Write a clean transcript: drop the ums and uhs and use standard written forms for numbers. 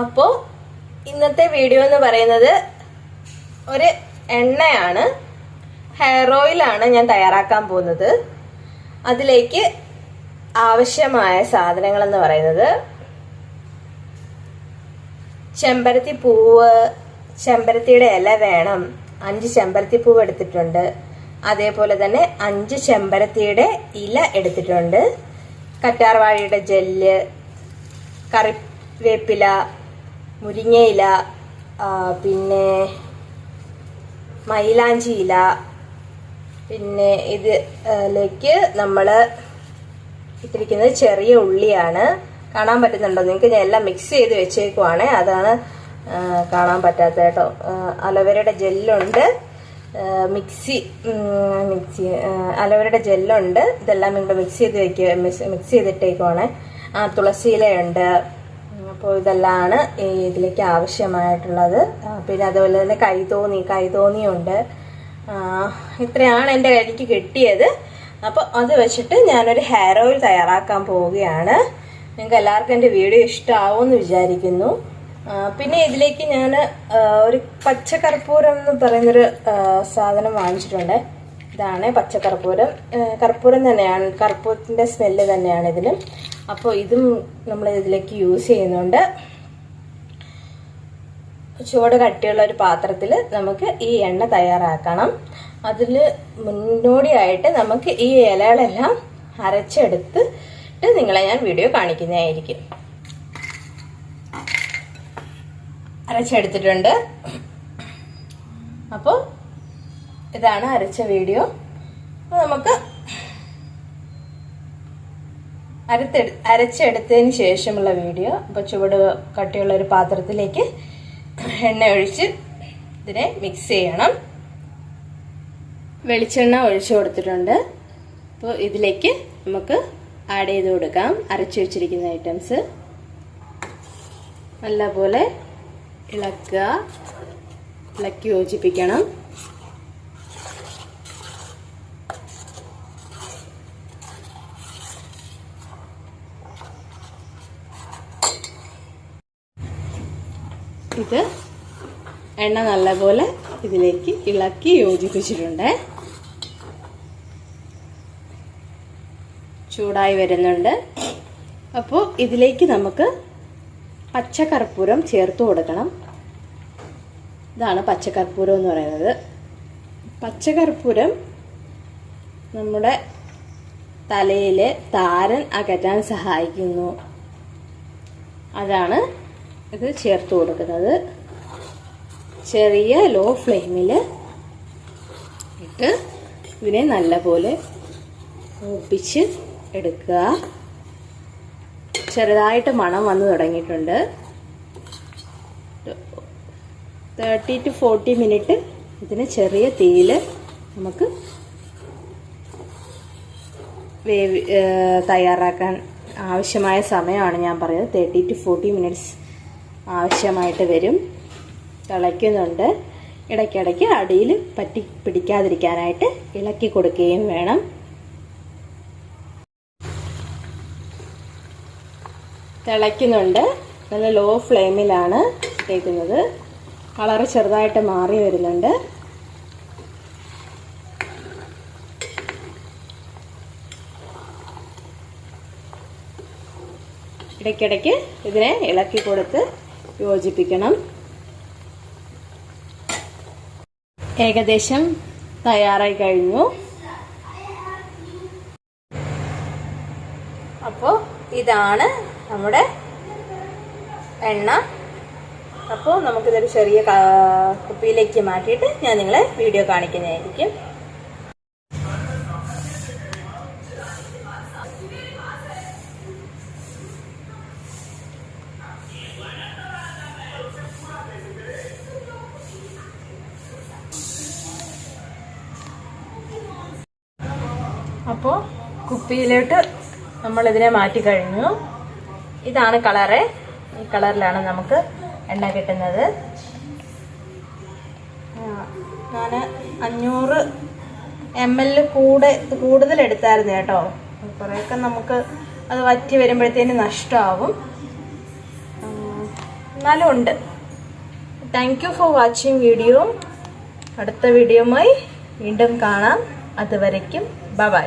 അപ്പോൾ ഇന്നത്തെ വീഡിയോ എന്ന് പറയുന്നത് ഒരു എണ്ണയാണ്, ഹെയർ ഓയിലാണ് ഞാൻ തയ്യാറാക്കാൻ പോകുന്നത്. അതിലേക്ക് ആവശ്യമായ സാധനങ്ങൾ എന്ന് പറയുന്നത് ചെമ്പരത്തി പൂവ്, ചെമ്പരത്തിയുടെ ഇല വേണം. 5 ചെമ്പരത്തി പൂവ് എടുത്തിട്ടുണ്ട്. അതേപോലെ തന്നെ 5 ചെമ്പരത്തിയുടെ ഇല എടുത്തിട്ടുണ്ട്. കറ്റാർവാഴയുടെ ജെല്ല്, കറിവേപ്പില, മുരിങ്ങയില, പിന്നെ മൈലാഞ്ചി ഇല, പിന്നെ ഇതിലേക്ക് നമ്മൾ ഇട്ടിരിക്കുന്നത് ചെറിയ ഉള്ളിയാണ്. കാണാൻ പറ്റുന്നുണ്ടോ നിങ്ങൾക്ക്? ഞാൻ എല്ലാം മിക്സ് ചെയ്ത് വെച്ചേക്കുവാണ്, അതാണ് കാണാൻ പറ്റാത്ത കേട്ടോ. അലോവേരയുടെ ജെല്ലുണ്ട്, മിക്സി അലോവേരയുടെ ജെല്ലുണ്ട്. ഇതെല്ലാം നിങ്ങൾ മിക്സ് ചെയ്തിട്ടേക്കുവാണ്. തുളസിയിലയുണ്ട്. അപ്പോൾ ഇതെല്ലാമാണ് ഇതിലേക്ക് ആവശ്യമായിട്ടുള്ളത്. പിന്നെ അതുപോലെ തന്നെ കൈതോന്നിയുണ്ട്. ഇത്രയാണ് എൻ്റെ കയ്യിലേക്ക് കിട്ടിയത്. അപ്പോൾ അത് വെച്ചിട്ട് ഞാനൊരു ഹെയർ ഓയിൽ തയ്യാറാക്കാൻ പോവുകയാണ്. നിങ്ങൾക്ക് എല്ലാവർക്കും എൻ്റെ വീഡിയോ ഇഷ്ടമാവുമെന്ന് വിചാരിക്കുന്നു. പിന്നെ ഇതിലേക്ക് ഞാൻ ഒരു പച്ചക്കർപ്പൂരം എന്ന് പറയുന്നൊരു സാധനം വാങ്ങിച്ചിട്ടുണ്ട്. ഇതാണ് പച്ചക്കർപ്പൂരം. കർപ്പൂരം തന്നെയാണ്, കർപ്പൂരത്തിൻ്റെ സ്മെല്ല് തന്നെയാണ് ഇതിന്. അപ്പോൾ ഇതും നമ്മൾ ഇതിലേക്ക് യൂസ് ചെയ്യുന്നുണ്ട്. ചൂട് കട്ടിയുള്ള ഒരു പാത്രത്തിൽ നമുക്ക് ഈ എണ്ണ തയ്യാറാക്കണം. അതിൽ മുന്നോടിയായിട്ട് നമുക്ക് ഈ ഇലകളെല്ലാം അരച്ചെടുത്തിട്ട് നിങ്ങളെ ഞാൻ വീഡിയോ കാണിക്കുന്നതായിരിക്കും. അരച്ചെടുത്തിട്ടുണ്ട്. അപ്പോൾ ഇതാണ് അരച്ച വീഡിയോ. അപ്പോൾ നമുക്ക് അരച്ചെടുത്തതിന് ശേഷമുള്ള വീഡിയോ. അപ്പോൾ ചുവട് കട്ടിയുള്ള ഒരു പാത്രത്തിലേക്ക് എണ്ണ ഒഴിച്ച് ഇതിനെ മിക്സ് ചെയ്യണം. വെളിച്ചെണ്ണ ഒഴിച്ചു കൊടുത്തിട്ടുണ്ട്. അപ്പോൾ ഇതിലേക്ക് നമുക്ക് ആഡ് ചെയ്ത് കൊടുക്കാം അരച്ചു വെച്ചിരിക്കുന്ന ഐറ്റംസ്. നല്ലപോലെ ഇളക്കി യോജിപ്പിക്കണം. ഇത് എണ്ണ നല്ലപോലെ ഇതിലേക്ക് ഇളക്കി യോജിപ്പിച്ചിട്ടുണ്ട്. ചൂടായി വരുന്നുണ്ട്. അപ്പോൾ ഇതിലേക്ക് നമുക്ക് പച്ചക്കർപ്പൂരം ചേർത്ത് കൊടുക്കണം. ഇതാണ് പച്ചക്കർപ്പൂരം എന്ന് പറയുന്നത്. പച്ചക്കർപ്പൂരം നമ്മുടെ തലയിലെ താരൻ അകറ്റാൻ സഹായിക്കുന്നു. അതാണ് ഇത് ചേർത്ത് കൊടുക്കുന്നത്. ചെറിയ ലോ ഫ്ലെയിമിൽ ഇട്ട് ഇതിനെ നല്ലപോലെ മൂപ്പിച്ച് എടുക്കുക. ചെറുതായിട്ട് മണം വന്ന് തുടങ്ങിയിട്ടുണ്ട്. 30 to 40 മിനിറ്റ് ഇതിന് ചെറിയ തീയിൽ നമുക്ക് തയ്യാറാക്കാൻ ആവശ്യമായ സമയമാണ് ഞാൻ പറയുന്നത്. 30 to 40 മിനിറ്റ്സ് ആവശ്യമായിട്ട് വരും. തിളയ്ക്കുന്നുണ്ട്. ഇടയ്ക്കിടയ്ക്ക് അടിയിൽ പറ്റി പിടിക്കാതിരിക്കാനായിട്ട് ഇളക്കി കൊടുക്കുകയും വേണം. തിളയ്ക്കുന്നുണ്ട്. നല്ല ലോ ഫ്ലെയിമിലാണ് ഇട്ടേക്കുന്നത്. കളറ് ചെറുതായിട്ട് മാറി വരുന്നുണ്ട്. ഇടയ്ക്കിടയ്ക്ക് ഇതിനെ ഇളക്കി കൊടുത്ത് യോജിപ്പിക്കണം. ഏകദേശം തയ്യാറായി കഴിഞ്ഞു. അപ്പോൾ ഇതാണ് നമ്മുടെ എണ്ണ. അപ്പോൾ നമുക്കിതൊരു ചെറിയ കുപ്പിയിലേക്ക് മാറ്റിയിട്ട് ഞാൻ നിങ്ങളെ വീഡിയോ കാണിക്കുന്നതായിരിക്കും. അപ്പോൾ കുപ്പിയിലോട്ട് നമ്മളിതിനെ മാറ്റിക്കഴിഞ്ഞു. ഇതാണ് കളറ്. ഈ കളറിലാണ് നമുക്ക് എണ്ണ കിട്ടുന്നത്. ഞാൻ 500 ml കൂടുതൽ എടുത്തായിരുന്നു കേട്ടോ. കുറേയൊക്കെ നമുക്ക് അത് വറ്റി വരുമ്പോഴത്തേന് നഷ്ടമാവും. എന്നാലും ഉണ്ട്. Thank you for watching video. അടുത്ത വീഡിയോയുമായി വീണ്ടും കാണാം. അതുവരയ്ക്കും ബൈ.